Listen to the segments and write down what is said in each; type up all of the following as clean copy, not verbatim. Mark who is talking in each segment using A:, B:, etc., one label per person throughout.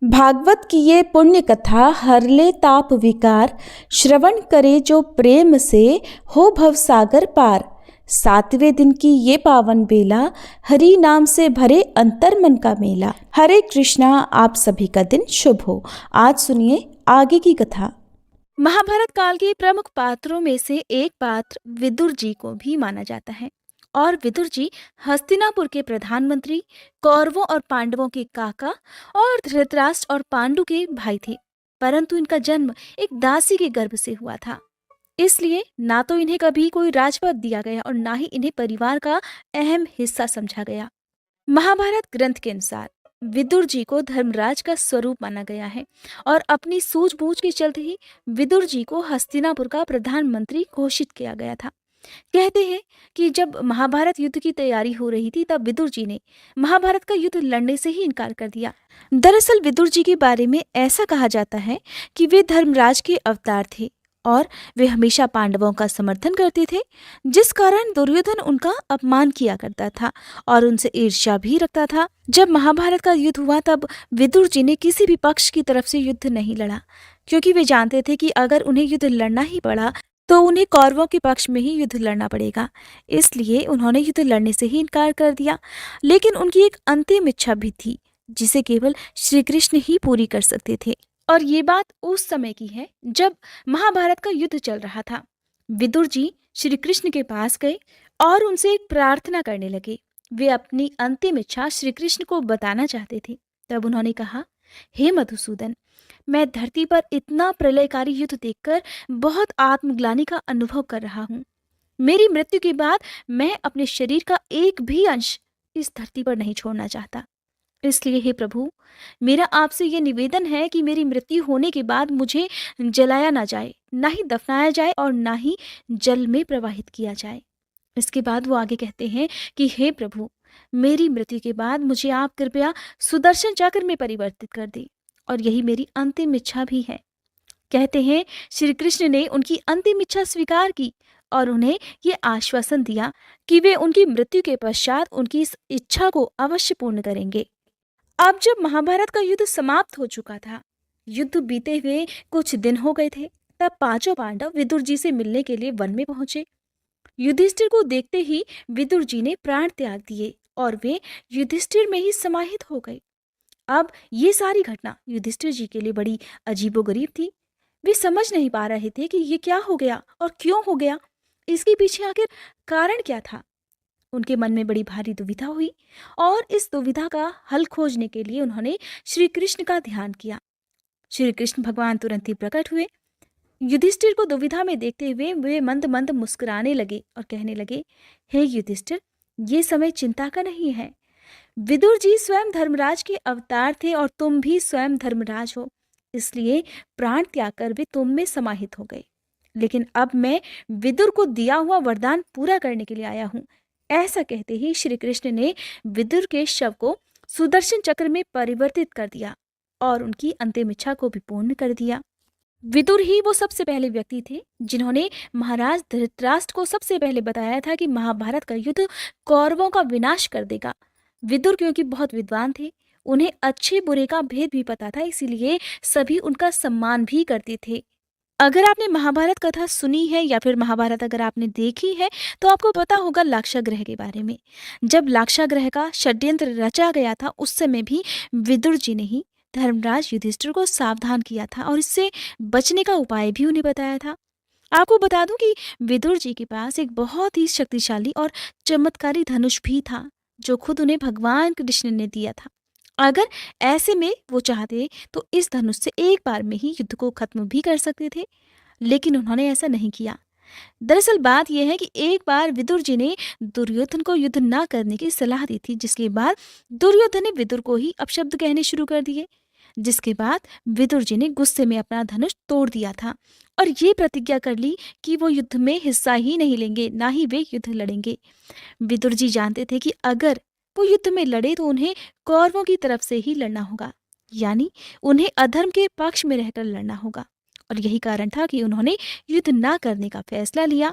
A: भागवत की ये पुण्य कथा हरले ताप विकार, श्रवण करे जो प्रेम से, हो भव सागर पार। 7वें दिन की ये पावन बेला, हरि नाम से भरे अंतर मन का मेला। हरे कृष्णा, आप सभी का दिन शुभ हो। आज सुनिए आगे की कथा। महाभारत काल के प्रमुख पात्रों में से एक पात्र विदुर जी को भी माना जाता है और विदुर जी हस्तिनापुर के प्रधानमंत्री, कौरवों और पांडवों के काका और धृतराष्ट्र और पांडु के भाई थे। परंतु इनका जन्म एक दासी के गर्भ से हुआ था, इसलिए ना तो इन्हें कभी कोई राजपद दिया गया और ना ही इन्हें परिवार का अहम हिस्सा समझा गया। महाभारत ग्रंथ के अनुसार विदुर जी को धर्मराज का स्वरूप माना गया है और अपनी सूझबूझ के चलते ही विदुर जी को हस्तिनापुर का प्रधानमंत्री घोषित किया गया था। कहते हैं कि जब महाभारत युद्ध की तैयारी हो रही थी तब विदुर जी ने महाभारत का युद्ध लड़ने से ही इनकार कर दिया। दरअसल विदुर जी के बारे में ऐसा कहा जाता है कि वे धर्मराज के अवतार थे और वे हमेशा पांडवों का समर्थन करते थे, जिस कारण दुर्योधन उनका अपमान किया करता था और उनसे ईर्ष्या भी रखता था। जब महाभारत का युद्ध हुआ तब विदुर जी ने किसी भी पक्ष की तरफ से युद्ध नहीं लड़ा, क्योंकि वे जानते थे कि अगर उन्हें युद्ध लड़ना ही पड़ा तो उन्हें कौरवों के पक्ष में ही युद्ध लड़ना पड़ेगा। इसलिए उन्होंने युद्ध लड़ने से ही इनकार कर दिया। लेकिन उनकी एक अंतिम इच्छा भी थी जिसे केवल श्री कृष्ण ही पूरी कर सकते थे, और ये बात उस समय की है जब महाभारत का युद्ध चल रहा था। विदुर जी श्री कृष्ण के पास गए और उनसे एक प्रार्थना करने लगे। वे अपनी अंतिम इच्छा श्री कृष्ण को बताना चाहते थे। तब उन्होंने कहा, हे मधुसूदन, मैं धरती पर इतना प्रलयकारी युद्ध देखकर बहुत आत्मग्लानि का अनुभव कर रहा हूँ। मेरी मृत्यु के बाद मैं अपने शरीर का एक भी अंश इस धरती पर नहीं छोड़ना चाहता। इसलिए हे प्रभु, मेरा आपसे ये निवेदन है कि मेरी मृत्यु होने के बाद मुझे जलाया ना जाए, ना ही दफनाया जाए और ना ही जल में प्रवाहित किया जाए। इसके बाद वो आगे कहते हैं कि हे प्रभु, मेरी मृत्यु के बाद मुझे आप कृपया सुदर्शन चक्र में परिवर्तित कर दें, और यही मेरी अंतिम इच्छा भी है। कहते हैं श्री कृष्ण ने उनकी अंतिम इच्छा स्वीकार की और उन्हें ये आश्वासन दिया कि वे उनकी मृत्यु के पश्चात उनकी इस इच्छा को अवश्य पूर्ण करेंगे। अब जब महाभारत का युद्ध समाप्त हो चुका था, युद्ध बीते हुए कुछ दिन हो गए थे, तब पांचों पांडव विदुर जी से मिलने के लिए वन में पहुंचे। युधिष्ठिर को देखते ही विदुर जी ने प्राण त्याग दिए और वे युधिष्ठिर में ही समाहित हो गए। अब ये सारी घटना युधिष्ठिर जी के लिए बड़ी अजीबोगरीब थी। वे समझ नहीं पा रहे थे कि ये क्या हो गया और क्यों हो गया, इसके पीछे आखिर कारण क्या था। उनके मन में बड़ी भारी दुविधा हुई और इस दुविधा का हल खोजने के लिए उन्होंने श्री कृष्ण का ध्यान किया। श्री कृष्ण भगवान तुरंत ही प्रकट हुए। युधिष्ठिर को दुविधा में देखते हुए वे मंद मंद मुस्कुराने लगे और कहने लगे, हे युधिष्ठिर, ये समय चिंता का नहीं है। विदुर जी स्वयं धर्मराज के अवतार थे और तुम भी स्वयं धर्मराज हो, इसलिए प्राण त्याग कर वे तुम में समाहित हो गए। लेकिन अब मैं विदुर को दिया हुआ वरदान पूरा करने के लिए आया हूँ। ऐसा कहते ही श्री कृष्ण ने विदुर के शव को सुदर्शन चक्र में परिवर्तित कर दिया और उनकी अंतिम इच्छा को भी पूर्ण कर दिया। विदुर ही वो सबसे पहले व्यक्ति थे जिन्होंने महाराज धृतराष्ट्र को सबसे पहले बताया था कि महाभारत का युद्ध कौरवों का विनाश कर देगा। विदुर क्योंकि बहुत विद्वान थे, उन्हें अच्छे बुरे का भेद भी पता था, इसीलिए सभी उनका सम्मान भी करते थे। अगर आपने महाभारत कथा सुनी है या फिर महाभारत अगर आपने देखी है तो आपको पता होगा लाक्षागृह के बारे में। जब लाक्षागृह का षड्यंत्र रचा गया था उस समय भी विदुर जी ने ही धर्मराज युधिष्ठिर को सावधान किया था और इससे बचने का उपाय भी उन्हें बताया था। आपको बता दूं कि विदुर जी के पास एक बहुत ही शक्तिशाली और चमत्कारी धनुष भी था जो खुद उन्हें भगवान कृष्ण ने दिया था। अगर ऐसे में वो चाहते तो इस धनुष से एक बार में ही युद्ध को खत्म भी कर सकते थे, लेकिन उन्होंने ऐसा नहीं किया। दरअसल बात यह है कि एक बार विदुर जी ने दुर्योधन को युद्ध ना करने की सलाह दी थी, जिसके बाद दुर्योधन ने विदुर को ही अपशब्द कहने शुरू कर दिए, जिसके बाद विदुर जी ने गुस्से में अपना धनुष तोड़ दिया था और ये प्रतिज्ञा कर ली कि वो युद्ध में हिस्सा ही नहीं लेंगे, ना ही वे युद्ध लड़ेंगे। विदुर जी जानते थे कि अगर वो युद्ध में लड़े तो उन्हें कौरवों की तरफ से ही लड़ना होगा, यानी उन्हें अधर्म के पक्ष में रहकर लड़ना होगा, और यही कारण था कि उन्होंने युद्ध ना करने का फैसला लिया।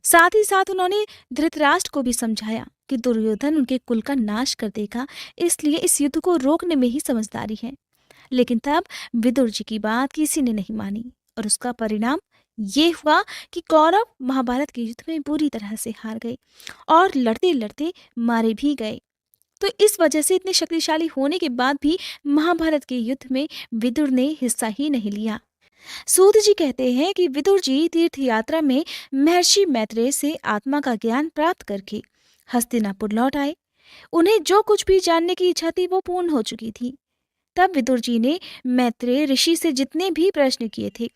A: साथ ही साथ उन्होंने धृतराष्ट्र को भी समझाया कि दुर्योधन उनके कुल का नाश कर देगा, इसलिए इस युद्ध को रोकने में ही समझदारी है। लेकिन तब विदुर जी की बात किसी ने नहीं मानी और उसका परिणाम ये हुआ कि कौरव महाभारत के युद्ध में बुरी तरह से हार गए और लड़ते लड़ते मारे भी गए। तो इस वजह से इतने शक्तिशाली होने के बाद भी महाभारत के युद्ध में विदुर ने हिस्सा ही नहीं लिया। सूत जी कहते हैं कि विदुर जी तीर्थ यात्रा में महर्षि मैत्रेय से आत्मा का ज्ञान प्राप्त करके हस्तिनापुर लौट आए। उन्हें जो कुछ भी जानने की इच्छा थी वो पूर्ण हो चुकी थी। तब विदुर जी ने मैत्रेय ऋषि से जितने भी प्रश्न किए थे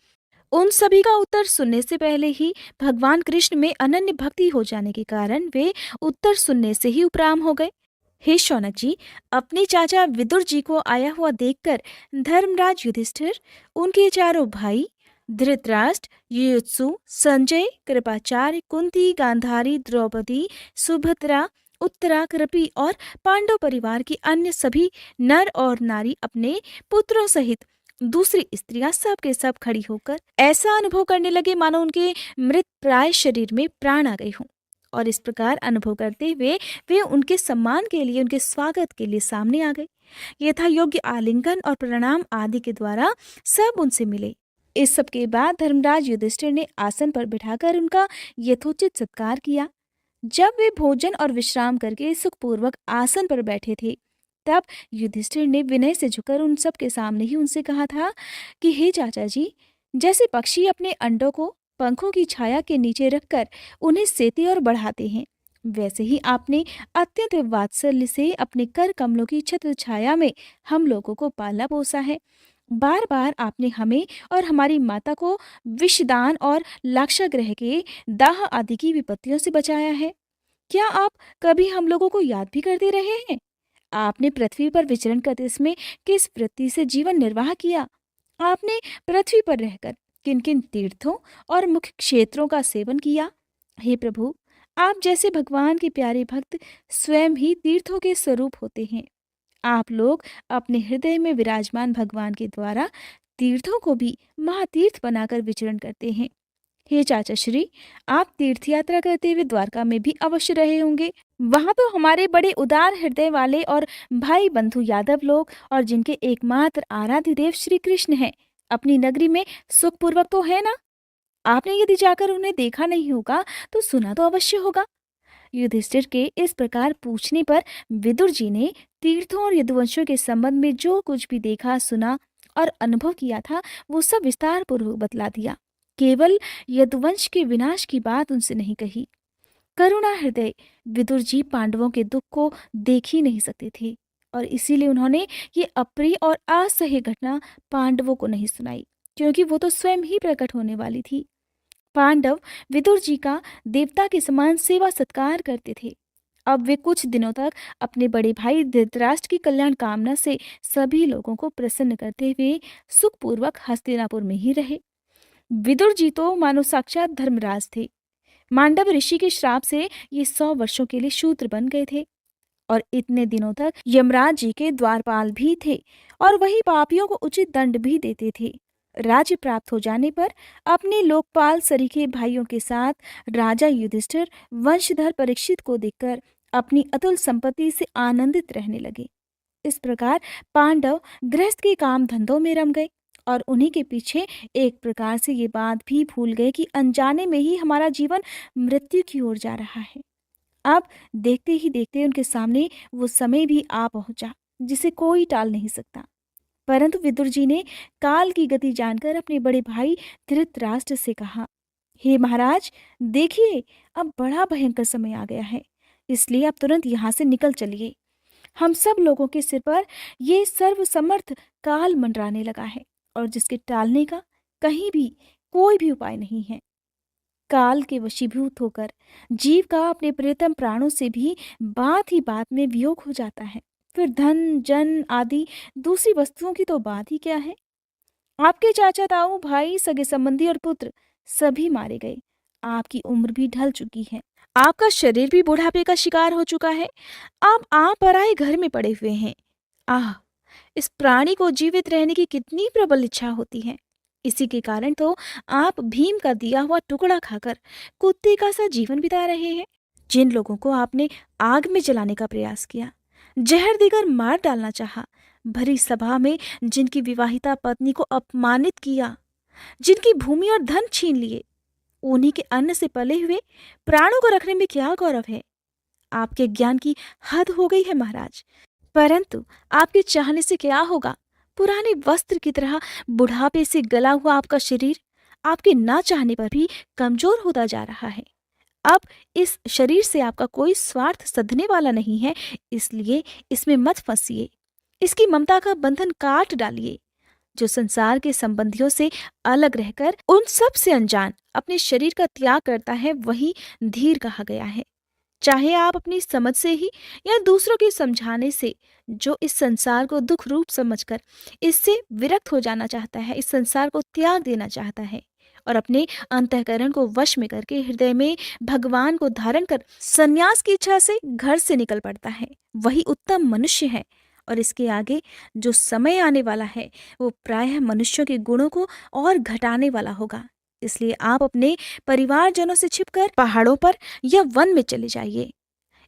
A: उन सभी का उत्तर सुनने से पहले ही भगवान कृष्ण में अनन्य भक्ति हो जाने के कारण वे उत्तर सुनने से ही उपराम हो गए। हे शौनक जी, अपने चाचा विदुर जी को आया हुआ देखकर धर्मराज युधिष्ठिर, उनके चारों भाई धृतराष्ट्र, युयुत्सु, संजय, कृपाचार्य, कुंती, गांधारी, द्रौपदी, सुभद्रा, उत्तरा, कृपि और पांडव परिवार की अन्य सभी नर और नारी अपने पुत्रों सहित दूसरी स्त्रियां सब के सब खड़ी होकर ऐसा अनुभव करने लगे मानो उनके मृत प्राय शरीर में प्राण आ गए हों। और इस प्रकार अनुभव करते हुए वे उनके सम्मान के लिए, उनके स्वागत के लिए सामने आ गए। यथा योग्य आलिंगन और प्रणाम आदि के द्वारा सब उनसे मिले। इस सब के बाद धर्मराज युधिष्ठिर ने आसन पर बिठाकर उनका यथोचित सत्कार किया। जब वे भोजन और विश्राम करके सुखपूर्वक आसन पर बैठे थे तब युधिष्ठिर ने विनय से झुककर उन सब के सामने ही उनसे कहा था कि हे चाचा जी, जैसे पक्षी अपने अंडों को पंखों की छाया के नीचे रखकर उन्हें सेते और बढ़ाते हैं, वैसे ही आपने अत्यंत वात्सल्य से अपने कर कमलों की छत्र छाया में हम लोगों को पाला पोसा है। बार बार आपने हमें और हमारी माता को विषदान और लाक्षागृह के दाह आदि की विपत्तियों से बचाया है। क्या आप कभी हम लोगों को याद भी करते रहे हैं? आपने पृथ्वी पर विचरण करते समय किस वृत्ति से जीवन निर्वाह किया? आपने पृथ्वी पर रहकर किन किन तीर्थों और मुख्य क्षेत्रों का सेवन किया? हे प्रभु, आप जैसे भगवान के प्यारे भक्त स्वयं ही तीर्थों के स्वरूप होते हैं। आप लोग अपने हृदय में विराजमान भगवान के द्वारा तीर्थों को भी महातीर्थ बनाकर विचरण करते हैं। हे चाचा श्री, आप तीर्थ यात्रा करते हुए द्वारका में भी अवश्य रहे होंगे। वहां तो हमारे बड़े उदार हृदय वाले और भाई बंधु यादव लोग और जिनके एकमात्र आराध्य देव श्री कृष्ण हैं, अपनी नगरी में सुखपूर्वक तो है ना? आपने यदि जाकर उन्हें देखा नहीं होगा तो सुना तो अवश्य होगा। युधिष्ठिर के इस प्रकार पूछने पर विदुर जी ने तीर्थों और यदुवंशों के संबंध में जो कुछ भी देखा, सुना और अनुभव किया था वो सब विस्तार पूर्वक बतला दिया। केवल यदुवंश के विनाश की बात उनसे नहीं कही। करुणा हृदय विदुर जी पांडवों के दुख को देख ही नहीं सकते थे और इसीलिए उन्होंने ये अप्रिय और असह्य घटना पांडवों को नहीं सुनाई, क्योंकि वो तो स्वयं ही प्रकट होने वाली थी। पांडव विदुर जी का देवता के समान सेवा सत्कार करते थे। अब वे कुछ दिनों तक अपने बड़े भाई धृतराष्ट्र की कल्याण कामना से सभी लोगों को प्रसन्न करते हुए सुखपूर्वक हस्तिनापुर में ही रहे। विदुर जी तो मानो साक्षात धर्मराज थे। मांडव ऋषि के श्राप से ये 100 वर्षों के लिए शूद्र बन गए थे और इतने दिनों तक यमराज जी के द्वारपाल भी थे और वही पापियों को उचित दंड भी देते थे। राज्य प्राप्त हो जाने पर अपने लोकपाल सरीखे भाइयों के साथ राजा युधिष्ठिर वंशधर परीक्षित को देखकर अपनी अतुल संपत्ति से आनंदित रहने लगे। इस प्रकार पांडव गृहस्थ के काम धंधों में रम गए और उन्हीं के पीछे एक प्रकार से ये बात भी भूल गए कि अनजाने में ही हमारा जीवन मृत्यु की ओर जा रहा है। अब देखते ही देखते उनके सामने वो समय भी आ पहुंचा जिसे कोई टाल नहीं सकता। परंतु विदुर जी ने काल की गति जानकर अपने बड़े भाई धृतराष्ट्र से कहा, हे महाराज, देखिए अब बड़ा भयंकर समय आ गया है, इसलिए आप तुरंत यहाँ से निकल चलिए। हम सब लोगों के सिर पर ये सर्वसमर्थ काल मंडराने लगा है और जिसके टालने का कहीं भी कोई भी उपाय नहीं है। काल के वशीभूत होकर जीव का अपने प्रियतम प्राणों से भी बात ही बात में वियोग हो जाता है। फिर धन, जन आदि दूसरी वस्तुओं की तो बात ही क्या है। आपके चाचा, ताऊ, भाई, सगे संबंधी और पुत्र सभी मारे गए। आपकी उम्र भी ढल चुकी है। आपका शरीर भी बुढ़ापे का शिकार हो चुका है। आप पराए घर में पड़े हुए हैं। आह, इस प्राणी को जीवित रहने की कितनी प्रबल इच्छा होती है। इसी के कारण तो आप भीम का दिया हुआ टुकड़ा खाकर कुत्ते का सा जीवन बिता रहे हैं। जिन लोगों को आपने आग में जलाने का प्रयास किया, जहर देकर मार डालना चाहा, भरी सभा में जिनकी विवाहिता पत्नी को अपमानित किया, जिनकी भूमि और धन छीन लिए, उन्हीं के अन्न से पले हुए प्राणों को रखने में क्या गौरव है। आपके ज्ञान की हद हो गई है महाराज, परंतु आपके चाहने से क्या होगा। पुराने वस्त्र की तरह बुढ़ापे से गला हुआ आपका शरीर आपके ना चाहने पर भी कमजोर होता जा रहा है। अब इस शरीर से आपका कोई स्वार्थ सधने वाला नहीं है, इसलिए इसमें मत फंसिए। इसकी ममता का बंधन काट डालिए। जो संसार के संबंधियों से अलग रहकर उन सब से अनजान अपने शरीर का त्याग करता है, वही धीर कहा गया है। चाहे आप अपनी समझ से ही या दूसरों के समझाने से, जो इस संसार को दुख रूप समझकर इससे विरक्त हो जाना चाहता है, इस संसार को त्याग देना चाहता है और अपने अंतःकरण को वश में करके हृदय में भगवान को धारण कर संन्यास की इच्छा से घर से निकल पड़ता है, वही उत्तम मनुष्य है। और इसके आगे जो समय आने वाला है वो प्रायः मनुष्यों के गुणों को और घटाने वाला होगा। इसलिए आप अपने परिवारजनों से छिपकर पहाड़ों पर या वन में चले जाइए।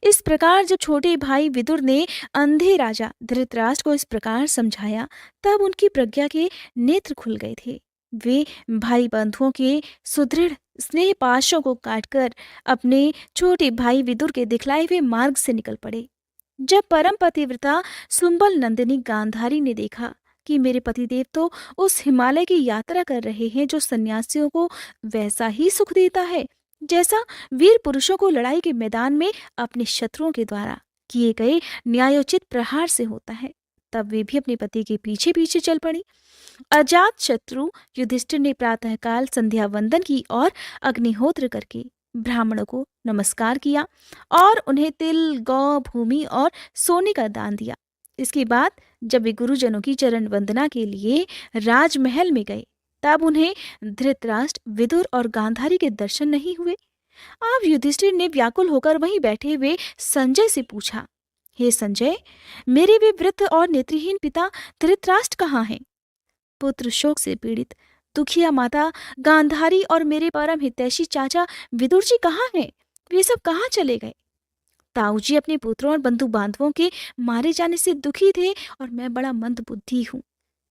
A: इस प्रकार जब छोटे भाई विदुर ने अंधे राजा धृतराष्ट्र को इस प्रकार समझाया, तब उनकी प्रज्ञा के नेत्र खुल गए थे। वे भाई बंधुओं के सुदृढ़ स्नेह पाशों को काटकर अपने छोटे भाई विदुर के दिखलाए हुए मार्ग से निकल पड़े। जब परम पतिव्रता सुंबल नंदिनी गांधारी ने देखा कि मेरे पतिदेव तो उस हिमालय की यात्रा कर रहे हैं जो सन्यासियों को वैसा ही सुख देता है जैसा वीर पुरुषों को लड़ाई के मैदान में अपने शत्रुओं के द्वारा किए गए न्यायोचित प्रहार से होता है, तब वे भी अपने पति के पीछे पीछे चल पड़ी। अजात शत्रु युधिष्ठिर ने प्रातःकाल संध्या वंदन की और अग्निहोत्र करके ब्राह्मणों को नमस्कार किया और उन्हें तिल, गौ, भूमि और सोने का दान दिया। इसके बाद जब वे गुरुजनों की चरण वंदना के लिए राजमहल में गए, तब उन्हें धृतराष्ट्र, विदुर और गांधारी के दर्शन नहीं हुए। अब युधिष्ठिर ने व्याकुल होकर वहीं बैठे हुए संजय से पूछा, हे संजय, मेरे वे वृद्ध और नेत्रहीन पिता धृतराष्ट्र कहाँ हैं? पुत्र शोक से पीड़ित दुखिया माता गांधारी और मेरे परम हितैषी चाचा विदुर जी कहाँ हैं? वे सब कहाँ चले गए? ताऊ जी अपने पुत्रों और बंधु बांधवों के मारे जाने से दुखी थे और मैं बड़ा मंद बुद्धि हूँ।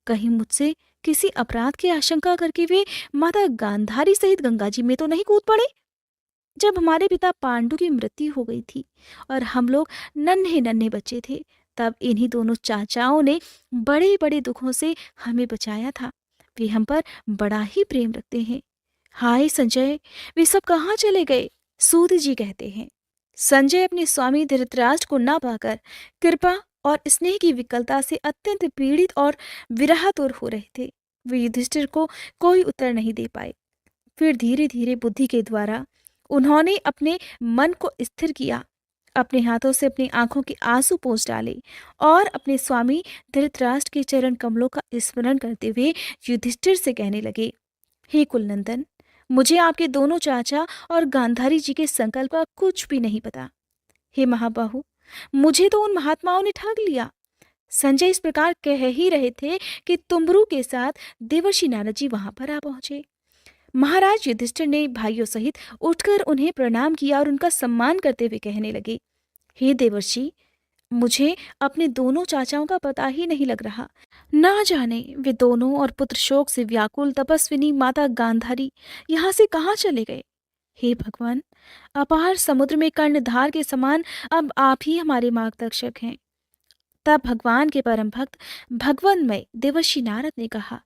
A: कहीं मुझसे किसी अपराध की आशंका करके वे माता गांधारी सहित गंगा जी में तो नहीं कूद पड़े? जब हमारे पिता पांडु की मृत्यु हो गई थी और हम लोग नन्हे नन्हे बच्चे थे, तब इन्हीं दोनों चाचाओं ने बड़े बड़े दुखों से हमें बचाया था। वे हम पर बड़ा ही प्रेम रखते हैं। हाय संजय, वे सब कहाँ चले गए? सूत जी कहते हैं। संजय अपने स्वामी धृतराष्ट्र को ना पाकर कृपा और स्नेह की विकलता से अत्यंत पीड़ित और विरहातुर हो रहे थे। वे युधिष्ठिर को कोई उत्तर नहीं दे पाए। फिर धीरे धीरे बुद्धि के द्वारा उन्होंने अपने मन को स्थिर किया, अपने हाथों से अपनी आंखों के आंसू पोंछ डाले और अपने स्वामी धृतराष्ट्र के चरण कमलों का स्मरण करते हुए युधिष्ठिर से कहने लगे, हे कुलनंदन, मुझे आपके दोनों चाचा और गांधारी जी के संकल्प का कुछ भी नहीं पता। हे महाबाहु, मुझे तो उन महात्माओं ने ठग लिया। संजय इस प्रकार कह ही रहे थे कि तुम्बरू के साथ देवर्षि नारद जी वहां पर आ पहुंचे। महाराज युधिष्ठिर ने भाइयों सहित उठकर उन्हें प्रणाम किया और उनका सम्मान करते हुए कहने लगे, हे देवर्षि, मुझे अपने दोनों चाचाओं का पता ही नहीं लग रहा। ना जाने वे दोनों और पुत्र शोक से व्याकुल तपस्विनी माता गांधारी यहाँ से कहाँ चले गए। हे भगवान, अपार समुद्र में कर्णधार के समान अब आप ही हमारे मार्गदर्शक हैं। तब भगवान के परम भक्त भगवन्मय देवर्षि नारद ने कहा,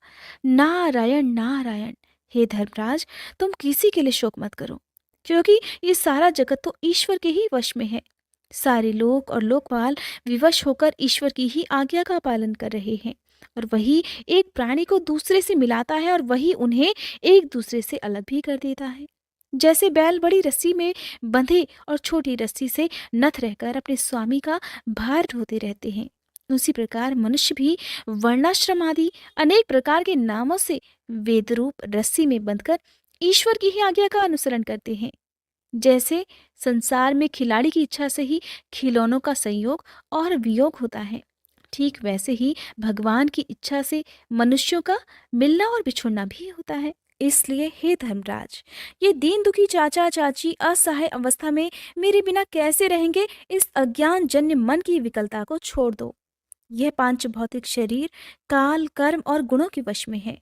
A: नारायण नारायण, हे धर्मराज, तुम किसी के लिए शोक मत करो, क्योंकि ये सारा जगत तो ईश्वर के ही वश में है। सारे लोक और लोकपाल विवश होकर ईश्वर की ही आज्ञा का पालन कर रहे हैं और वही एक प्राणी को दूसरे से मिलाता है और वही उन्हें एक दूसरे से अलग भी कर देता है। जैसे बैल बड़ी रस्सी में बंधे और छोटी रस्सी से नथ रहकर अपने स्वामी का भार ढोते रहते हैं, उसी प्रकार मनुष्य भी वर्णाश्रम आदि अनेक प्रकार के नामों से वेदरूप रस्सी में बंधकर ईश्वर की ही आज्ञा का अनुसरण करते हैं। जैसे संसार में खिलाड़ी की इच्छा से ही खिलौनों का संयोग और वियोग होता है, ठीक वैसे ही भगवान की इच्छा से मनुष्यों का मिलना और बिछुड़ना भी होता है। इसलिए हे धर्मराज, ये दीन दुखी चाचा चाची असहाय अवस्था में मेरे बिना कैसे रहेंगे, इस अज्ञान जन्य मन की विकलता को छोड़ दो। यह पांच भौतिक शरीर काल, कर्म और गुणों के वश में है।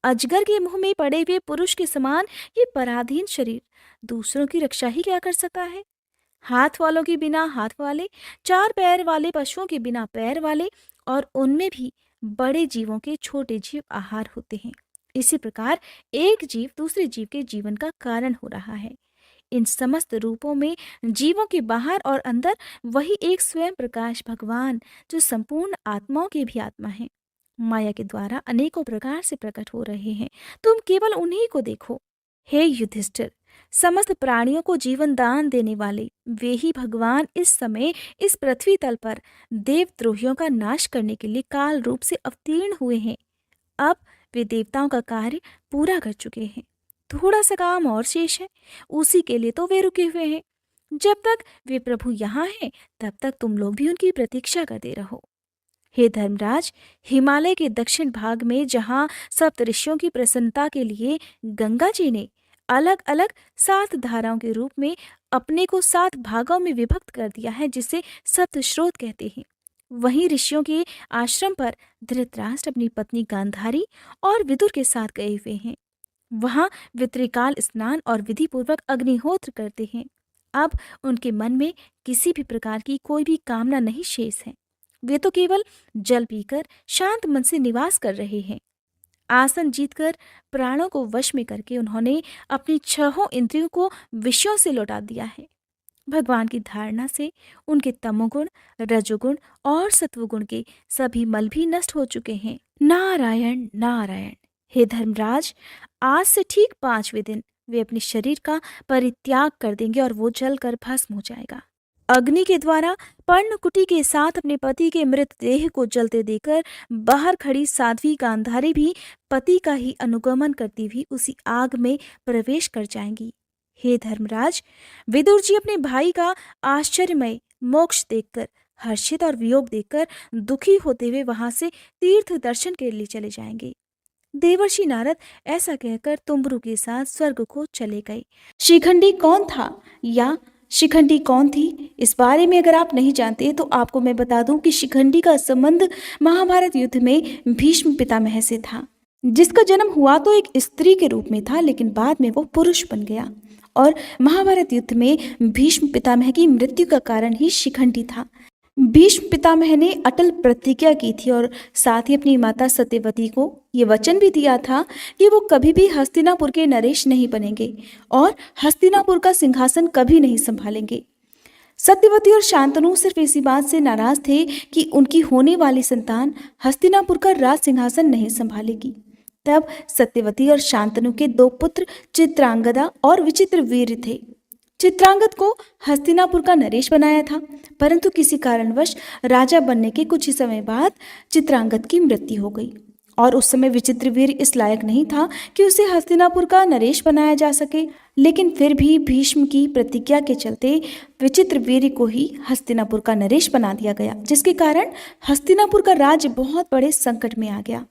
A: अजगर के मुंह में पड़े हुए पुरुष के समान ये पराधीन शरीर दूसरों की रक्षा ही क्या कर सकता है। हाथ वालों के बिना हाथ वाले, चार पैर वाले पशुओं के बिना पैर वाले, और उनमें भी बड़े जीवों के छोटे जीव आहार होते हैं। इसी प्रकार एक जीव दूसरे जीव के जीवन का कारण हो रहा है। इन समस्त रूपों में जीवों के बाहर और अंदर वही एक स्वयं प्रकाश भगवान, जो संपूर्ण आत्माओं के भी आत्मा है, माया के द्वारा अनेकों प्रकार से प्रकट हो रहे हैं। तुम केवल उन्हीं को देखो। हे युधिष्ठिर, समस्त प्राणियों को जीवन दान देने वाले वे ही भगवान इस समय इस पृथ्वी तल पर देवद्रोहियों का नाश करने के लिए काल रूप से अवतीर्ण हुए हैं। अब वे देवताओं का कार्य पूरा कर चुके हैं। थोड़ा सा काम और शेष है, उसी के लिए तो वे रुके हुए हैं। जब तक वे प्रभु यहाँ हैं तब तक तुम लोग भी उनकी प्रतीक्षा करते रहो। हे धर्मराज, हिमालय के दक्षिण भाग में जहाँ सप्त ऋषियों की प्रसन्नता के लिए गंगा जी ने अलग अलग 7 धाराओं के रूप में अपने को 7 भागों में विभक्त कर दिया है, जिसे सप्त स्रोत कहते हैं, वहीं ऋषियों के आश्रम पर धृतराष्ट्र अपनी पत्नी गांधारी और विदुर के साथ गए हुए हैं। वहां वे त्रिकाल स्नान और विधि पूर्वक अग्निहोत्र करते हैं। अब उनके मन में किसी भी प्रकार की कोई भी कामना नहीं शेष है। वे तो केवल जल पीकर शांत मन से निवास कर रहे हैं। आसन जीतकर प्राणों को वश में करके उन्होंने अपनी 6 इंद्रियों को विषयों से लौटा दिया है। भगवान की धारणा से उनके तमोगुण, रजोगुण और सत्वगुण के सभी मल भी नष्ट हो चुके हैं। नारायण नारायण। हे धर्मराज, आज से ठीक 5वें दिन वे अपने शरीर का परित्याग कर देंगे और वो जलकर भस्म हो जाएगा। अग्नि के द्वारा पर्णकुटी के साथ अपने पति के मृतदेह को जलते देकर बाहर खड़ी साध्वी गांधारी भी पति का ही अनुगमन करती हुई उसी आग में प्रवेश कर जाएंगी। हे धर्मराज, विदुर जी अपने भाई का आश्चर्यमय मोक्ष देखकर हर्षित और वियोग देखकर दुखी होते हुए वहां से तीर्थ दर्शन के लिए चले जाएंगे। देवर्षि नारद ऐसा कहकर तुम्बरु के साथ स्वर्ग को चले गए। शिखंडी कौन था या शिखंडी कौन थी, इस बारे में अगर आप नहीं जानते तो आपको मैं बता दूं कि शिखंडी का संबंध महाभारत युद्ध में भीष्म पितामह से था, जिसका जन्म हुआ तो एक स्त्री के रूप में था, लेकिन बाद में वो पुरुष बन गया और महाभारत युद्ध में भीष्म पितामह की मृत्यु का कारण ही शिखंडी था। भीष्म पितामह ने अटल प्रतिज्ञा की थी और साथ ही अपनी माता सत्यवती को ये वचन भी दिया था कि वो कभी भी हस्तिनापुर के नरेश नहीं बनेंगे और हस्तिनापुर का सिंहासन कभी नहीं संभालेंगे। सत्यवती और शांतनु सिर्फ इसी बात से नाराज थे कि उनकी होने वाली संतान हस्तिनापुर का राज सिंहासन नहीं संभालेगी। तब सत्यवती और शांतनु के 2 पुत्र चित्रांगदा और विचित्रवीर्य थे। चित्रांगद को हस्तिनापुर का नरेश बनाया था, परंतु किसी कारणवश राजा बनने के कुछ ही समय बाद चित्रांगद की मृत्यु हो गई और उस समय विचित्रवीर इस लायक नहीं था कि उसे हस्तिनापुर का नरेश बनाया जा सके। लेकिन फिर भी भीष्म की प्रतिज्ञा के चलते विचित्रवीर को ही हस्तिनापुर का नरेश बना दिया गया, जिसके कारण हस्तिनापुर का राज्य बहुत बड़े संकट में आ गया।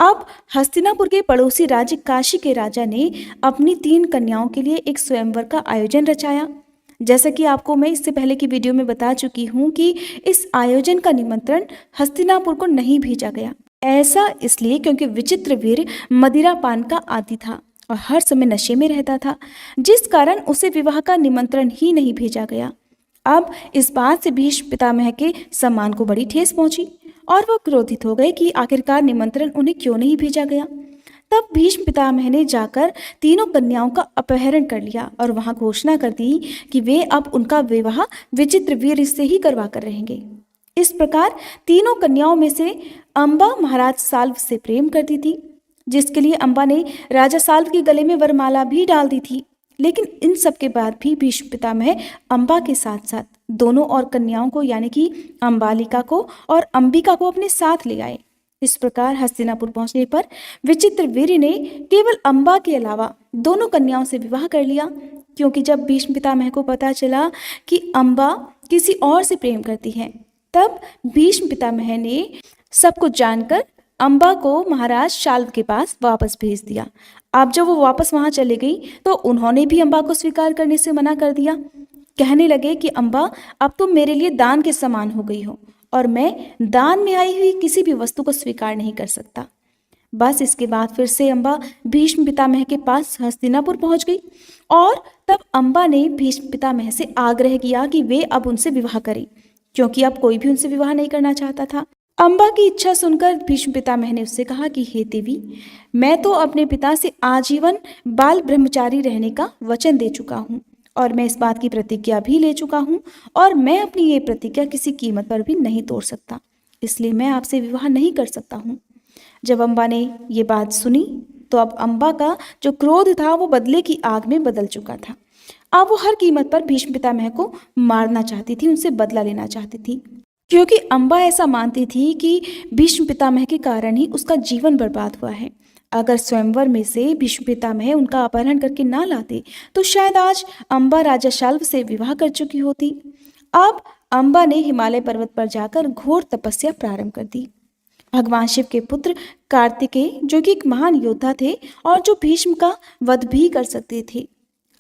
A: अब हस्तिनापुर के पड़ोसी राज्य काशी के राजा ने अपनी 3 कन्याओं के लिए एक स्वयंवर का आयोजन रचाया। जैसा कि आपको मैं इससे पहले की वीडियो में बता चुकी हूँ कि इस आयोजन का निमंत्रण हस्तिनापुर को नहीं भेजा गया। ऐसा इसलिए क्योंकि विचित्रवीर मदिरा पान का आदी था और हर समय नशे में रहता था, जिस कारण उसे विवाह का निमंत्रण ही नहीं भेजा गया। अब इस बात से भीष्म पितामह के सम्मान को बड़ी ठेस पहुंची और वो क्रोधित हो गए कि आखिरकार निमंत्रण उन्हें क्यों नहीं भेजा गया। तब भीष्म पितामह ने जाकर 3 कन्याओं का अपहरण कर लिया और वहां घोषणा कर दी कि वे अब उनका विवाह विचित्रवीर से ही करवा कर रहेंगे। इस प्रकार 3 कन्याओं में से अम्बा महाराज साल्व से प्रेम करती थी, जिसके लिए अम्बा ने राजा साल्व के गले में वरमाला भी डाल दी थी। लेकिन इन सब के बाद भी भीष्म पितामह अम्बा के साथ साथ दोनों और कन्याओं को यानी कि अम्बालिका को और अंबिका को अपने साथ ले आए। इस प्रकार हस्तिनापुर पहुंचने पर विचित्रवीर्य ने केवल अम्बा के अलावा दोनों कन्याओं से विवाह कर लिया, क्योंकि जब भीष्म पितामह को पता चला कि अम्बा किसी और से प्रेम करती है, तब भीष्म पितामह ने सब कुछ जानकर अम्बा को महाराज शाल्व के पास वापस भेज दिया। अब जब वो वापस वहां चले गई तो उन्होंने भी अम्बा को स्वीकार करने से मना कर दिया। कहने लगे कि अम्बा, अब तुम मेरे लिए दान के समान हो गई हो और मैं दान में आई हुई किसी भी वस्तु को स्वीकार नहीं कर सकता। बस इसके बाद फिर से अम्बा भीष्म पितामह के पास हस्तिनापुर पहुंच गई और तब अम्बा ने भीष्म पितामह से आग्रह किया कि वे अब उनसे विवाह करें, क्योंकि अब कोई भी उनसे विवाह नहीं करना चाहता था। अम्बा की इच्छा सुनकर भीष्म पितामह ने उससे कहा कि हे देवी, मैं तो अपने पिता से आजीवन बाल ब्रह्मचारी रहने का वचन दे चुका हूँ और मैं इस बात की प्रतिज्ञा भी ले चुका हूँ और मैं अपनी ये प्रतिज्ञा किसी कीमत पर भी नहीं तोड़ सकता, इसलिए मैं आपसे विवाह नहीं कर सकता हूँ। जब अम्बा ने ये बात सुनी तो अब अम्बा का जो क्रोध था वो बदले की आग में बदल चुका था। अब वो हर कीमत पर भीष्म पितामह को मारना चाहती थी, उनसे बदला लेना चाहती थी, क्योंकि अम्बा ऐसा मानती थी कि भीष्म पितामह के कारण ही उसका जीवन बर्बाद हुआ है। अगर स्वयंवर में से भीष्म पितामह उनका अपहरण करके ना लाते तो शायद आज अम्बा राजा शाल्व से विवाह कर चुकी होती। अब अम्बा ने हिमालय पर्वत पर जाकर घोर तपस्या प्रारंभ कर दी। भगवान शिव के पुत्र कार्तिकेय, जो कि एक महान योद्धा थे और जो भीष्म का वध भी कर सकते थे,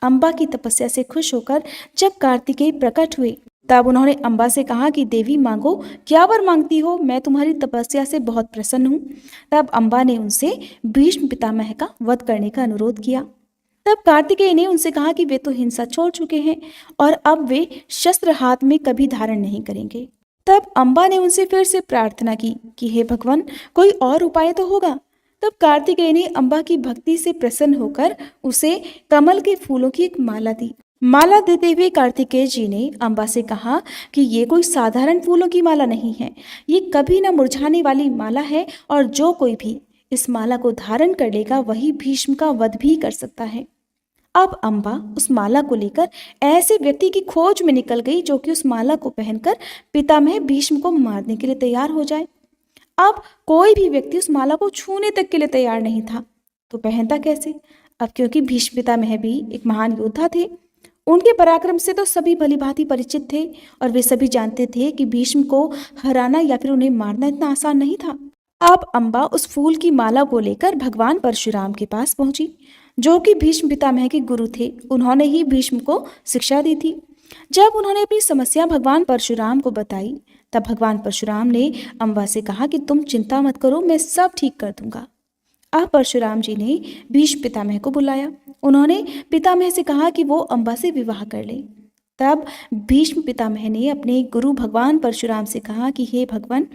A: अम्बा की तपस्या से खुश होकर जब कार्तिकेय प्रकट हुए तब उन्होंने अम्बा से कहा कि देवी मांगो, क्या वर मांगती हो, मैं तुम्हारी तपस्या से बहुत प्रसन्न हूँ। तब अम्बा ने उनसे भीष्म पितामह का वध करने का अनुरोध किया। तब कार्तिकेय ने उनसे कहा कि वे तो हिंसा छोड़ चुके हैं और अब वे शस्त्र हाथ में कभी धारण नहीं करेंगे। तब अम्बा ने उनसे फिर से प्रार्थना की कि हे भगवान, कोई और उपाय तो होगा। तब कार्तिकेय ने अम्बा की भक्ति से प्रसन्न होकर उसे कमल के फूलों की एक माला दी। माला देते हुए कार्तिकेय जी ने अम्बा से कहा कि ये कोई साधारण फूलों की माला नहीं है, ये कभी न मुरझाने वाली माला है और जो कोई भी इस माला को धारण कर लेगा वही भीष्म का वध भी कर सकता है। अब अम्बा उस माला को लेकर ऐसे व्यक्ति की खोज में निकल गई जो कि उस माला को पहनकर पितामह भीष्म को मारने के लिए तैयार हो जाए। अब कोई भी व्यक्ति उस माला को छूने तक के लिए तैयार नहीं था, तो पहनता कैसे? अब क्योंकि भीष्म पितामह भी एक महान योद्धा थे, उनके पराक्रम से तो सभी भली भांति परिचित थे और वे सभी जानते थे कि भीष्म को हराना या फिर उन्हें मारना इतना आसान नहीं था। अब अम्बा उस फूल की माला को लेकर भगवान परशुराम के पास पहुंची, जो कि भीष्म पितामह के गुरु थे। उन्होंने ही भीष्म को शिक्षा दी थी। जब उन्होंने अपनी समस्या भगवान परशुराम को बताई तब भगवान परशुराम ने अम्बा से कहा कि तुम चिंता मत करो, मैं सब ठीक कर दूंगा। अब परशुराम जी ने भीष्म पितामह को बुलाया। उन्होंने पितामह से कहा कि वो अम्बा से विवाह कर ले। तब भीष्म पितामह ने अपने गुरु भगवान परशुराम से कहा कि हे भगवान,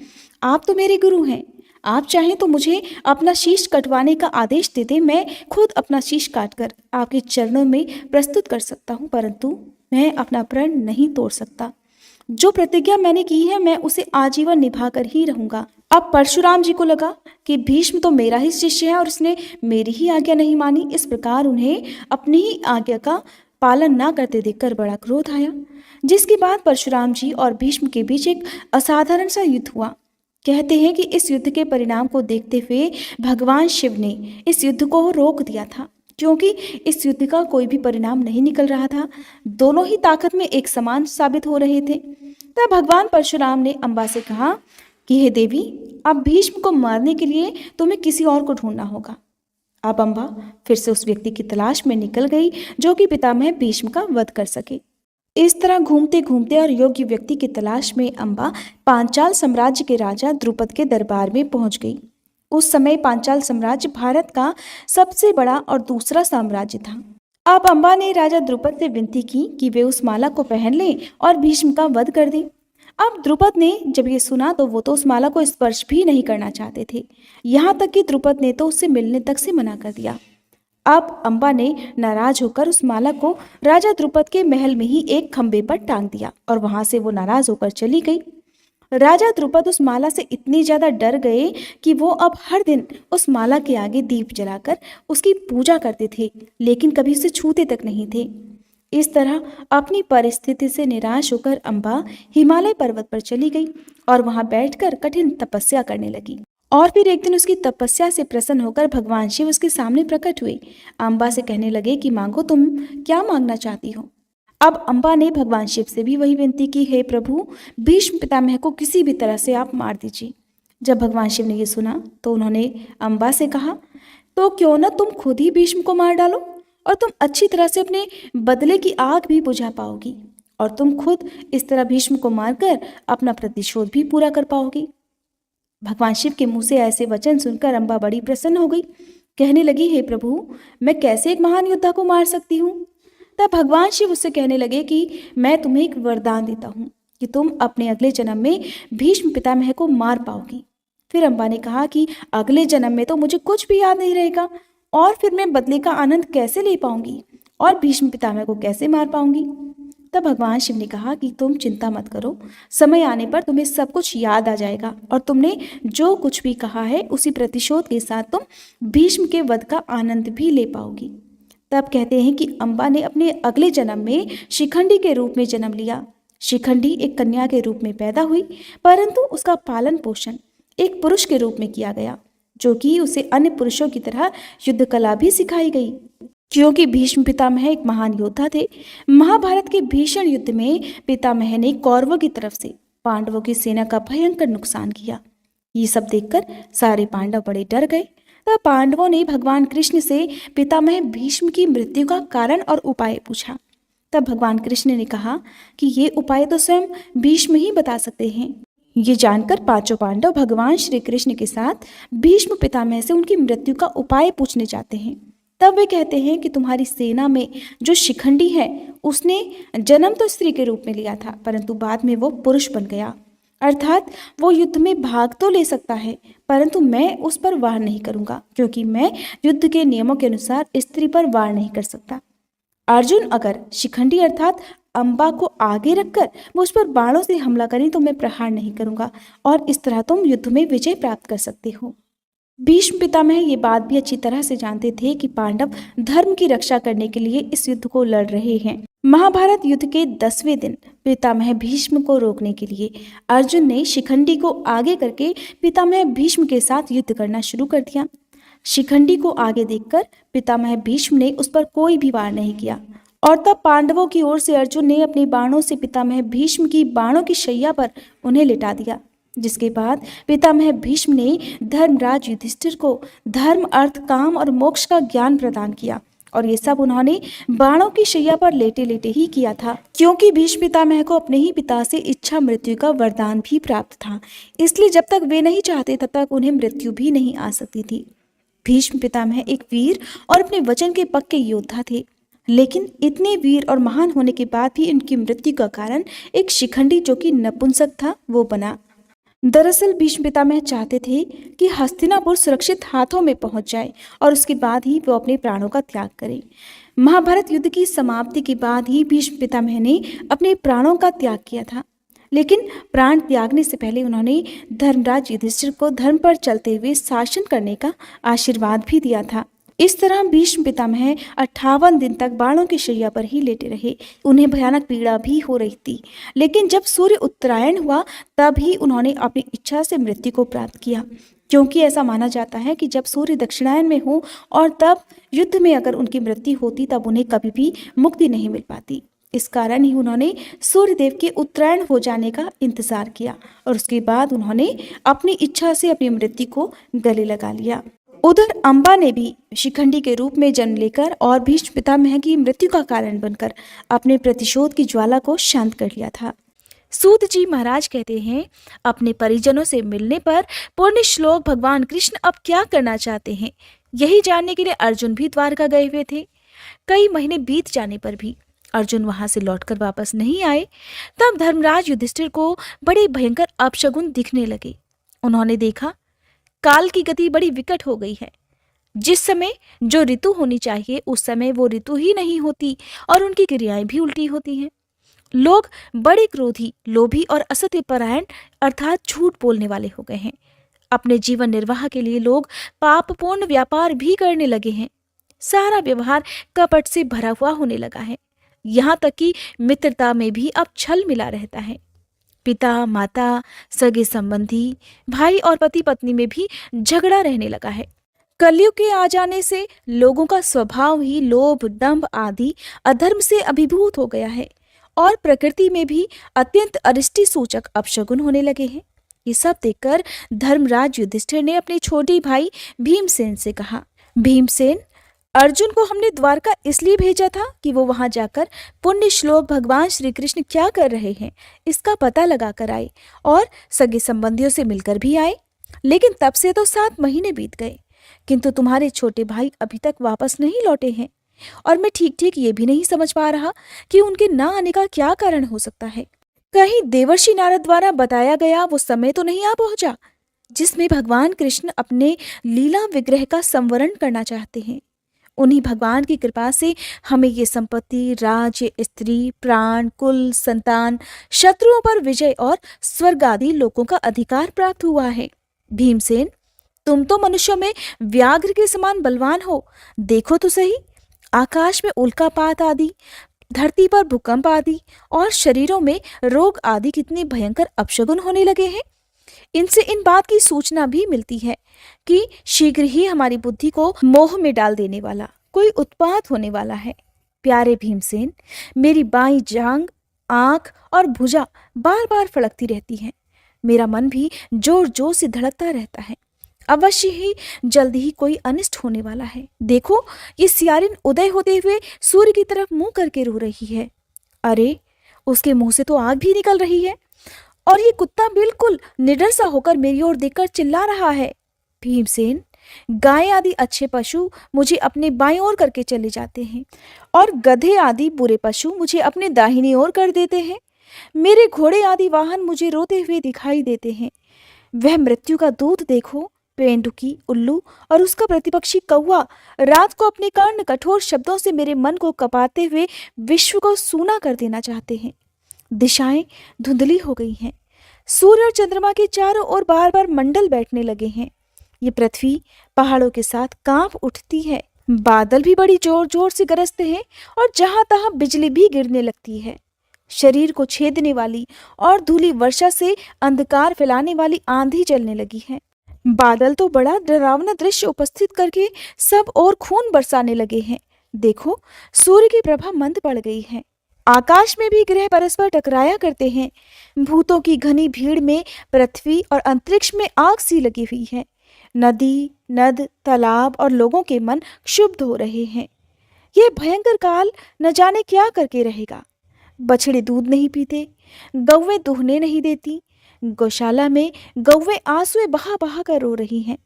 A: आप तो मेरे गुरु हैं, आप चाहें तो मुझे अपना शीश कटवाने का आदेश दे दें, मैं खुद अपना शीश काटकर आपके चरणों में प्रस्तुत कर सकता हूँ, परंतु मैं अपना प्रण नहीं तोड़ सकता। जो प्रतिज्ञा मैंने की है मैं उसे आजीवन निभा कर ही रहूंगा। अब परशुराम जी को लगा कि भीष्म तो मेरा ही शिष्य है और उसने मेरी ही आज्ञा नहीं मानी। इस प्रकार उन्हें अपनी ही आज्ञा का पालन ना करते देखकर बड़ा क्रोध आया, जिसके बाद परशुराम जी और भीष्म के बीच एक असाधारण सा युद्ध हुआ। कहते हैं कि इस युद्ध के परिणाम को देखते हुए भगवान शिव ने इस युद्ध को रोक दिया था, क्योंकि इस युद्ध का कोई भी परिणाम नहीं निकल रहा था। दोनों ही ताकत में एक समान साबित हो रहे थे। तब भगवान परशुराम ने अम्बा से कहा कि हे देवी, अब भीष्म को मारने के लिए तुम्हें किसी और को ढूंढना होगा। अब अम्बा फिर से उस व्यक्ति की तलाश में निकल गई जो कि पितामह भीष्म का वध कर सके। इस तरह घूमते घूमते और योग्य व्यक्ति की तलाश में अम्बा पांचाल साम्राज्य के राजा द्रुपद के दरबार में पहुंच गई। उस समय पांचाल साम्राज्य भारत का सबसे बड़ा और दूसरा साम्राज्य था। अब अम्बा ने राजा द्रुपद से विनती की कि वे उस माला को पहन लें और भीष्म का वध कर दें। अब द्रुपद ने जब ये सुना तो वो तो उस माला को स्पर्श भी नहीं करना चाहते थे, यहाँ तक कि द्रुपद ने तो उससे मिलने तक से मना कर दिया। अब अम्बा ने नाराज होकर उस माला को राजा द्रुपद के महल में ही एक खंबे पर टांग दिया और वहां से वो नाराज होकर चली गई। राजा द्रुपद उस माला से इतनी ज्यादा डर गए कि वो अब हर दिन उस माला के आगे दीप जलाकर उसकी पूजा करते थे, लेकिन कभी उसे छूते तक नहीं थे। इस तरह अपनी परिस्थिति से निराश होकर अम्बा हिमालय पर्वत पर चली गई और वहां बैठकर कठिन तपस्या करने लगी। और फिर एक दिन उसकी तपस्या से प्रसन्न होकर भगवान शिव उसके सामने प्रकट हुए। अम्बा से कहने लगे कि मांगो, तुम क्या मांगना चाहती हो। अब अम्बा ने भगवान शिव से भी वही विनती की, हे प्रभु, भीष्म पितामह को किसी भी तरह से आप मार दीजिए। जब भगवान शिव ने ये सुना तो उन्होंने अम्बा से कहा, तो क्यों न तुम खुद ही भीष्म को मार डालो और तुम अच्छी तरह से अपने बदले की आग भी बुझा पाओगी। और तुम खुद इस तरह भीष्म को मारकर अपना प्रतिशोध भी पूरा कर पाओगी। भगवान शिव के मुंह से ऐसे वचन सुनकर अम्बा बड़ी प्रसन्न हो गई। कहने लगी, हे प्रभु, मैं कैसे एक महान योद्धा को मार सकती हूँ। तब भगवान शिव उससे कहने लगे कि मैं तुम्हें एक वरदान देता हूँ कि तुम अपने अगले जन्म में भीष्म पितामह को मार पाओगी। फिर अम्बा ने कहा कि अगले जन्म में तो मुझे कुछ भी याद नहीं रहेगा, और फिर मैं बदले का आनंद कैसे ले पाऊंगी और भीष्म पितामह को कैसे मार पाऊंगी। तब भगवान शिव ने कहा कि तुम चिंता मत करो, समय आने पर तुम्हें सब कुछ याद आ जाएगा और तुमने जो कुछ भी कहा है उसी प्रतिशोध के साथ तुम भीष्म के वध का आनंद भी ले पाओगी। तब कहते हैं कि अम्बा ने अपने अगले जन्म में शिखंडी के रूप में जन्म लिया। शिखंडी एक कन्या के रूप में पैदा हुई, परंतु उसका पालन पोषण एक पुरुष के रूप में किया गया, जो कि उसे अन्य पुरुषों की तरह युद्ध कला भी सिखाई गई। क्योंकि भीष्म पितामह एक महान योद्धा थे, महाभारत के भीषण युद्ध में पितामह ने कौरवों की तरफ से पांडवों की सेना का भयंकर नुकसान किया। ये सब देखकर सारे पांडव बड़े डर गए। तब पांडवों ने भगवान कृष्ण से पितामह भीष्म की मृत्यु का कारण और उपाय पूछा। तब भगवान कृष्ण ने कहा कि ये उपाय तो स्वयं भीष्म ही बता सकते हैं। ये जानकर पांचों पांडव भगवान श्री कृष्ण के साथ भीष्म पितामह से उनकी मृत्यु का उपाय पूछने जाते हैं। तब वे कहते हैं कि तुम्हारी सेना में जो शिखंडी है उसने जन्म तो स्त्री के रूप में लिया था, परंतु बाद में वो पुरुष बन गया। अर्थात वो युद्ध में भाग तो ले सकता है, परंतु मैं उस पर वार नहीं करूंगा, क्योंकि मैं युद्ध के नियमों के अनुसार स्त्री पर वार नहीं कर सकता। अर्जुन अगर शिखंडी अर्थात अम्बा को आगे रखकर मुझ पर बाणों से हमला करें तो मैं प्रहार नहीं करूंगा, और इस तरह तुम युद्ध में विजय प्राप्त कर सकते हो। भीष्म पितामह ये बात भी अच्छी तरह से जानते थे कि पांडव धर्म की रक्षा करने के लिए इस युद्ध को लड़ रहे हैं। महाभारत युद्ध के 10वें दिन पितामह भीष्म को रोकने के लिए अर्जुन ने शिखंडी को आगे करके पितामह भीष्म के साथ युद्ध करना शुरू कर दिया। शिखंडी को आगे देखकर पितामह भीष्म ने उस पर कोई भी वार नहीं किया, और तब पांडवों की ओर से अर्जुन ने अपने बाणों से पितामह भीष्म की बाणों की शैया पर उन्हें लिटा दिया। जिसके बाद पितामह भीष्म ने धर्मराज युधिष्ठिर को धर्म, अर्थ, काम और मोक्ष का ज्ञान प्रदान किया, और ये सब उन्होंने बाणों की शैया पर लेटे लेटे ही किया था, क्योंकि भीष्म पितामह को अपने ही पिता से इच्छा मृत्यु का वरदान भी प्राप्त था। इसलिए जब तक वे नहीं चाहते तब तक उन्हें मृत्यु भी नहीं आ सकती थी। भीष्म पितामह एक वीर और अपने वचन के पक्के योद्धा थे, लेकिन इतने वीर और महान होने के बाद भी उनकी मृत्यु का कारण एक शिखंडी जो कि नपुंसक था वो बना। दरअसल भीष्म पितामह चाहते थे कि हस्तिनापुर सुरक्षित हाथों में पहुंच जाए और उसके बाद ही वो अपने प्राणों का त्याग करें। महाभारत युद्ध की समाप्ति के बाद ही भीष्म पितामह ने अपने प्राणों का त्याग किया था, लेकिन प्राण त्यागने से पहले उन्होंने धर्मराज युधिष्ठिर को धर्म पर चलते हुए शासन करने का आशीर्वाद भी दिया था। इस तरह भीष्म पितामह 58 दिन तक बाणों की शैया पर ही लेटे रहे। उन्हें भयानक पीड़ा भी हो रही थी, लेकिन जब सूर्य उत्तरायण हुआ तब ही उन्होंने अपनी इच्छा से मृत्यु को प्राप्त किया, क्योंकि ऐसा माना जाता है कि जब सूर्य दक्षिणायन में हो और तब युद्ध में अगर उनकी मृत्यु होती तब उन्हें कभी भी मुक्ति नहीं मिल पाती। इस कारण ही उन्होंने सूर्यदेव के उत्तरायण हो जाने का इंतजार किया, और उसके बाद उन्होंने अपनी इच्छा से अपनी मृत्यु को गले लगा लिया। उधर अम्बा ने भी शिखंडी के रूप में जन्म लेकर और भीष्म पितामह की मृत्यु का कारण बनकर अपने प्रतिशोध की ज्वाला को शांत कर लिया था। सूत जी महाराज कहते हैं, अपने परिजनों से मिलने पर पुण्य श्लोक भगवान कृष्ण अब क्या करना चाहते हैं, यही जानने के लिए अर्जुन भी द्वारका गए हुए थे। कई महीने बीत जाने पर भी अर्जुन वहां से लौटकर वापस नहीं आए। तब धर्मराज युधिष्ठिर को बड़े भयंकर अपशगुन दिखने लगे। उन्होंने देखा काल की गति बड़ी विकट हो गई है। जिस समय जो ऋतु होनी चाहिए उस समय वो ऋतु ही नहीं होती, और उनकी क्रियाएं भी उल्टी होती हैं। लोग बड़े क्रोधी, लोभी और असत्यपरायण अर्थात झूठ बोलने वाले हो गए हैं। अपने जीवन निर्वाह के लिए लोग पापपूर्ण व्यापार भी करने लगे हैं। सारा व्यवहार कपट से भरा हुआ होने लगा है। यहाँ तक कि मित्रता में भी अब छल मिला रहता है। पिता, माता, सगे संबंधी, भाई और पति पत्नी में भी झगड़ा रहने लगा है। कलयुग के आ जाने से लोगों का स्वभाव ही लोभ, दंभ आदि अधर्म से अभिभूत हो गया है, और प्रकृति में भी अत्यंत अरिष्टि सूचक अपशगुन होने लगे हैं। ये सब देखकर धर्मराज युधिष्ठिर ने अपने छोटे भाई भीमसेन से कहा, भीमसेन, अर्जुन को हमने द्वारका इसलिए भेजा था कि वो वहां जाकर पुण्य श्लोक भगवान श्री कृष्ण क्या कर रहे हैं इसका पता लगा कर आए और सगे संबंधियों से मिलकर भी आए। लेकिन तब से तो 7 महीने बीत गए, किंतु तुम्हारे छोटे भाई अभी तक वापस नहीं लौटे हैं और मैं ठीक ठीक ये भी नहीं समझ पा रहा कि उनके ना आने का क्या कारण हो सकता है। कहीं देवर्षि नारद द्वारा बताया गया वो समय तो नहीं आ पहुंचा जिसमें भगवान कृष्ण अपने लीला विग्रह का संवरण करना चाहते हैं। उन्हीं भगवान की कृपा से हमें ये संपत्ति, राज्य, स्त्री, प्राण, कुल, संतान, शत्रुओं पर विजय और स्वर्ग आदि लोकों का अधिकार प्राप्त हुआ है। भीमसेन, तुम तो मनुष्यों में व्याघ्र के समान बलवान हो। देखो तो सही, आकाश में उल्कापात आदि, धरती पर भूकंप आदि और शरीरों में रोग आदि कितने भयंकर अपशगुन होने लगे हैं। इनसे इन बात की सूचना भी मिलती है कि शीघ्र ही हमारी बुद्धि को मोह में डाल देने वाला कोई उत्पात होने वाला है। प्यारे भीमसेन, मेरी बाईं जांग, आंख और भुजा बार बार फड़कती रहती है। मेरा मन भी जोर जोर से धड़कता रहता है। अवश्य ही जल्दी ही कोई अनिष्ट होने वाला है। देखो, ये सियारिन उदय होते हुए सूर्य की तरफ मुंह करके रो रही है। अरे, उसके मुंह से तो आग भी निकल रही है और ये कुत्ता बिल्कुल निडर सा होकर मेरी ओर देखकर चिल्ला रहा है। भीमसेन, गाय आदि अच्छे पशु मुझे अपने बाईं ओर करके चले जाते हैं और गधे आदि बुरे पशु मुझे अपने दाहिनी ओर कर देते हैं। मेरे घोड़े आदि वाहन मुझे रोते हुए दिखाई देते हैं। वह मृत्यु का दूत देखो, पेंडुकी, उल्लू और उसका प्रतिपक्षी कौवा रात को अपने कर्ण कठोर शब्दों से मेरे मन को कपाते हुए विश्व को सूना कर देना चाहते हैं। दिशाएं धुंधली हो गई हैं। सूर्य और चंद्रमा के चारों ओर बार बार मंडल बैठने लगे हैं। ये पृथ्वी पहाड़ों के साथ कांप उठती है। बादल भी बड़ी जोर जोर से गरजते हैं और जहां तहां बिजली भी गिरने लगती है। शरीर को छेदने वाली और धूली वर्षा से अंधकार फैलाने वाली आंधी चलने लगी है। बादल तो बड़ा डरावना दृश्य उपस्थित करके सब और खून बरसाने लगे हैं। देखो, सूर्य की प्रभा मंद पड़ गई है। आकाश में भी ग्रह परस्पर टकराया करते हैं। भूतों की घनी भीड़ में पृथ्वी और अंतरिक्ष में आग सी लगी हुई है। नदी, नद, तालाब और लोगों के मन क्षुब्ध हो रहे हैं। यह भयंकर काल न जाने क्या करके रहेगा। बछड़े दूध नहीं पीते, गौवें दुहने नहीं देती। गौशाला में गौवें आंसुएं बहा बहा कर रो रही हैं।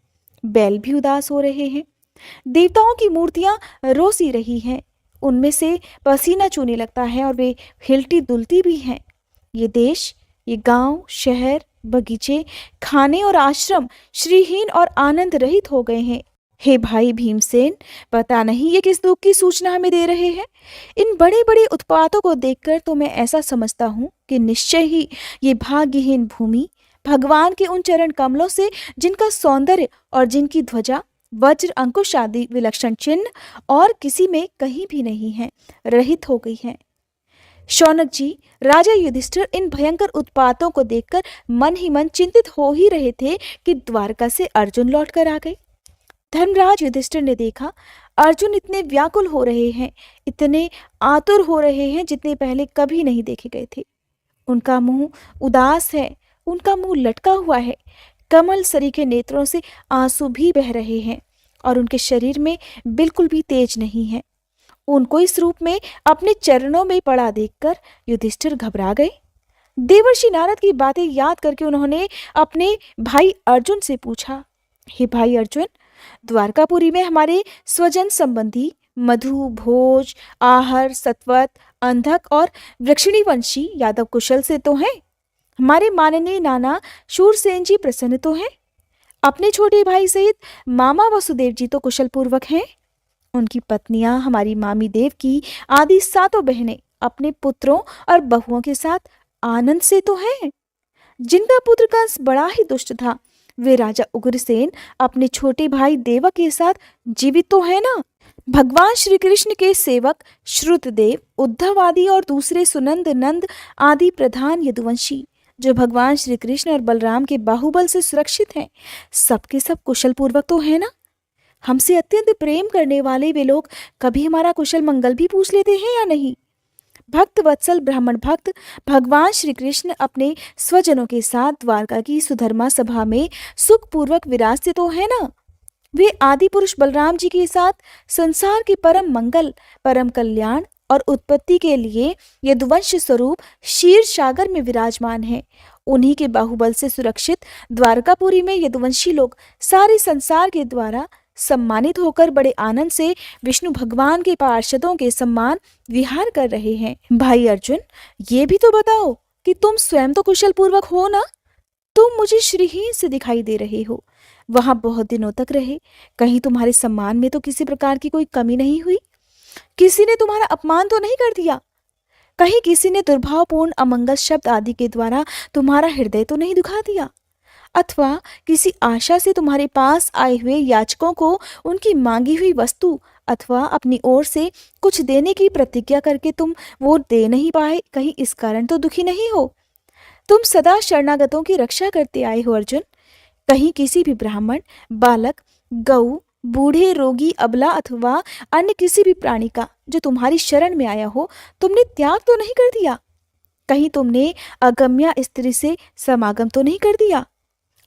A: बैल भी उदास हो रहे हैं। देवताओं की मूर्तियां रोसी रही हैं। उनमें से पसीना चूने लगता है और वे हिलती डुलती भी हैं। ये देश, ये गांव, शहर, बगीचे, खाने और आश्रम श्रीहीन और आनंद रहित हो गए हैं। हे भाई भीमसेन, पता नहीं ये किस दुख की सूचना हमें दे रहे हैं। इन बड़े बड़े उत्पातों को देखकर तो मैं ऐसा समझता हूँ कि निश्चय ही ये भाग्यहीन भूमि भगवान के उन चरण कमलों से, जिनका सौंदर्य और जिनकी ध्वजा, वज्र, अंकुश आदि विलक्षण चिन्ह और किसी में कहीं भी नहीं है, रहित हो गई है। शौनक जी, राजा युधिष्ठिर इन भयंकर उत्पातों को देखकर मन ही मन चिंतित हो ही रहे थे कि द्वारका से अर्जुन लौट कर आ गए। धर्मराज युधिष्ठिर ने देखा अर्जुन इतने व्याकुल हो रहे हैं, इतने आतुर हो रहे हैं जितने पहले कभी नहीं देखे गए थे। उनका मुंह उदास है, उनका मुंह लटका हुआ है, कमल सरीखे नेत्रों से आंसू भी बह रहे हैं और उनके शरीर में बिल्कुल भी तेज नहीं है। उनको इस रूप में अपने चरणों में पड़ा देखकर युधिष्ठिर घबरा गए। देवर्षि नारद की बातें याद करके उन्होंने अपने भाई अर्जुन से पूछा, हे भाई अर्जुन, द्वारकापुरी में हमारे स्वजन संबंधी मधु, भोज, आहर, सत्वत, अंधक और वृक्षिणी वंशी यादव कुशल से तो हैं? हमारे माननीय नाना शूरसेन जी प्रसन्न तो हैं? अपने छोटे भाई सहित मामा वसुदेव जी तो कुशल पूर्वक हैं? उनकी पत्नियां, हमारी मामी देवकी आदि 7 बहनें अपने पुत्रों और बहुओं के साथ आनंद से तो हैं? जिनका पुत्र कंस बड़ा ही दुष्ट था, वे राजा उग्रसेन अपने छोटे भाई देवक के साथ जीवित तो है ना? भगवान श्री कृष्ण के सेवक श्रुतदेव, उद्धव आदि और दूसरे सुनंद, नंद आदि प्रधान यदुवंशी जो भगवान श्री कृष्ण और बलराम के बाहुबल से सुरक्षित हैं, सबके सब कुशल पूर्वक तो है ना? हमसे अत्यंत प्रेम करने वाले वे लोग कभी हमारा कुशल मंगल भी पूछ लेते हैं या नहीं? भक्त वत्सल ब्राह्मण भक्त भगवान श्री कृष्ण अपने स्वजनों के साथ द्वारका की सुधर्मा सभा में सुखपूर्वक विराजते तो है ना? वे आदि पुरुष बलराम जी के साथ संसार के परम मंगल, परम कल्याण और उत्पत्ति के लिए यदुवंश स्वरूप क्षीर सागर में विराजमान हैं। उन्हीं के बाहुबल से सुरक्षित द्वारकापुरी में यदुवंशी लोग सारे संसार के द्वारा सम्मानित होकर बड़े आनंद से विष्णु भगवान के पार्षदों के सम्मान विहार कर रहे हैं। भाई अर्जुन, ये भी तो बताओ कि तुम स्वयं तो कुशल पूर्वक हो ना? तुम मुझे श्रीहीन से दिखाई दे रहे हो। वहां बहुत दिनों तक रहे, कहीं तुम्हारे सम्मान में तो किसी प्रकार की कोई कमी नहीं हुई? किसी ने तुम्हारा अपमान तो नहीं कर दिया? कहीं किसी ने दुर्भावपूर्ण अमंगल शब्द आदि के द्वारा तुम्हारा हृदय तो नहीं दुखा दिया? अथवा किसी आशा से तुम्हारे पास आए हुए याचकों को उनकी मांगी हुई वस्तु अथवा अपनी ओर से कुछ देने की प्रतिज्ञा करके तुम वो दे नहीं पाए, कहीं इस कारण तो दुखी नहीं हो? तुम सदा शरणागतों की रक्षा करते आए हो अर्जुन। कहीं किसी भी ब्राह्मण, बालक, गऊ, बूढ़े, रोगी, अबला अथवा अन्य किसी भी प्राणी का जो तुम्हारी शरण में आया हो तुमने त्याग तो नहीं कर दिया? कहीं तुमने अगम्या स्त्री से समागम तो नहीं कर दिया?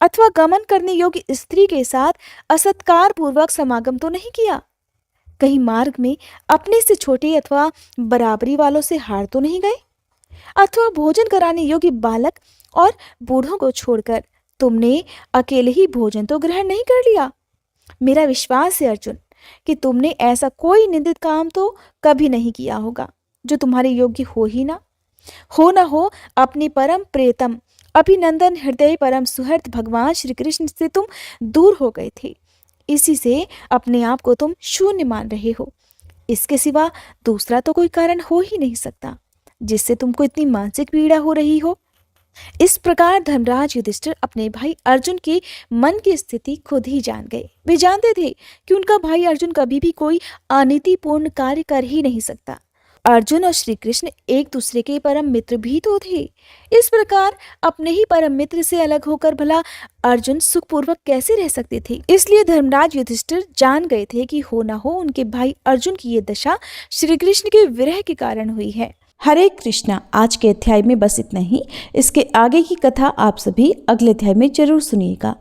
A: अथवा गमन करने योग्य स्त्री के साथ असत्कार पूर्वक समागम तो नहीं किया? कहीं मार्ग में अपने से छोटे अथवा बराबरी वालों से हार तो नहीं गए? अथवा भोजन कराने योग्य बालक और बूढ़ों को छोड़कर तुमने अकेले ही भोजन तो ग्रहण नहीं कर लिया? मेरा विश्वास है अर्जुन कि तुमने ऐसा कोई निंदित काम तो कभी नहीं किया होगा जो तुम्हारे योग्य हो ही ना हो अपने परम प्रियतम अभिनंदन हृदय परम सुहृद भगवान श्री कृष्ण से तुम दूर हो गए थे। इसी से अपने आप को तुम शून्य मान रहे हो। इसके सिवा दूसरा तो कोई कारण हो ही नहीं सकता जिससे तुमको इतनी मानसिक पीड़ा हो रही हो। इस प्रकार धर्मराज युधिष्ठिर अपने भाई अर्जुन के मन की स्थिति खुद ही जान गए। वे जानते थे कि उनका भाई अर्जुन कभी भी कोई अनीतिपूर्ण कार्य कर ही नहीं सकता। अर्जुन और श्री कृष्ण एक दूसरे के परम मित्र भी तो थे। इस प्रकार अपने ही परम मित्र से अलग होकर भला अर्जुन सुखपूर्वक कैसे रह सकते थे? इसलिए धर्मराज युधिष्ठिर जान गए थे कि हो न हो उनके भाई अर्जुन की ये दशा श्री कृष्ण के विरह के कारण हुई है। हरे कृष्णा। आज के अध्याय में बस इतना ही। इसके आगे की कथा आप सभी अगले अध्याय में जरूर सुनिएगा।